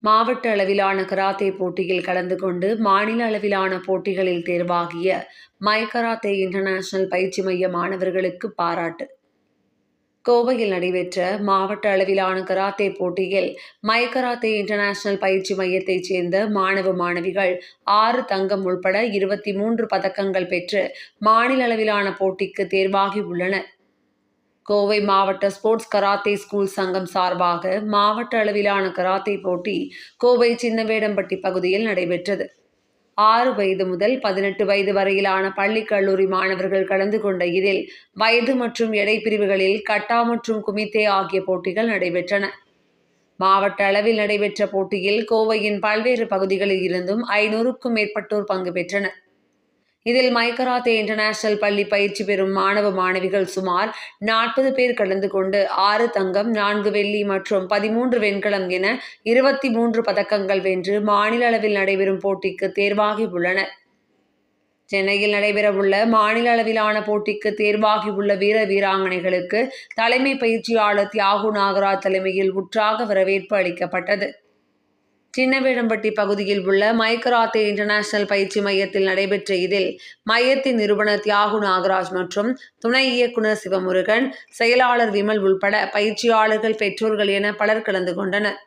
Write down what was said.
மாவட்ட அளவிலான கராத்தே போட்டியில் கலந்து கொண்டு மாநில அளவிலான போட்டிகளில் தேர்வாகிய மை கராத்தே இன்டர்நேஷனல் பயிற்சி மைய மாணவர்களுக்கு பாராட்டு. கோவையில் நடைபெற்ற மாவட்ட அளவிலான கராத்தே போட்டியில் மை கராத்தே இன்டர்நேஷனல் பயிற்சி மையத்தைச் சேர்ந்த மாணவ மாணவிகள் 6 தங்கம் உள்பட 23 பதக்கங்கள் பெற்று மாநில அளவிலான போட்டிக்கு தேர்வாகி உள்ளனர். கோவை மாவட்ட ஸ்போர்ட்ஸ் கராத்தே ஸ்கூல் சங்கம் சார்பாக மாவட்ட அளவிலான கராத்தே போட்டி கோவை சின்னவேடம்பட்டி பகுதியில் நடைபெற்றது. 6 வயது முதல் 18 வயது வரையிலான பள்ளி கல்லூரி மாணவர்கள் கலந்து கொண்ட இதில் வயது மற்றும் எடை பிரிவுகளில் கட்டா மற்றும் குமித்தே ஆகிய போட்டிகள் நடைபெற்றன. மாவட்ட அளவில் நடைபெற்ற போட்டியில் கோவையின் பல்வேறு பகுதிகளில் இருந்தும் 500க்கும் மேற்பட்டோர் பங்கு பெற்றனர். இதில் மை கராத்தே இன்டர்நேஷனல் பள்ளி பயிற்சி பெறும் மாணவ மாணவிகள் சுமார் 40 பேர் கலந்து கொண்டு 6 தங்கம், 4 வெள்ளி மற்றும் 13 வெண்கலம் என 23 பதக்கங்கள் வென்று மாநில அளவில் நடைபெறும் போட்டிக்கு தேர்வாகி உள்ளனர். சென்னையில் நடைபெறவுள்ள மாநில அளவிலான போட்டிக்கு தேர்வாகியுள்ள வீர வீராங்கனைகளுக்கு தலைமை பயிற்சியாளர் தியாகு நாகராஜ் தலைமையில் உற்சாக வரவேற்பு அளிக்கப்பட்டது. சின்னவேடம்பட்டி பகுதியில் உள்ள மை கராத்தே இன்டர்நேஷனல் பயிற்சி மையத்தில் நடைபெற்ற இதில் மையத்தின் நிறுவனர் தியாகு நாகராஜ் மற்றும் துணை இயக்குனர் சிவமுருகன், செயலாளர் விமல் உள்பட பயிற்சியாளர்கள், பெற்றோர்கள் என பலர் கலந்து கொண்டனர்.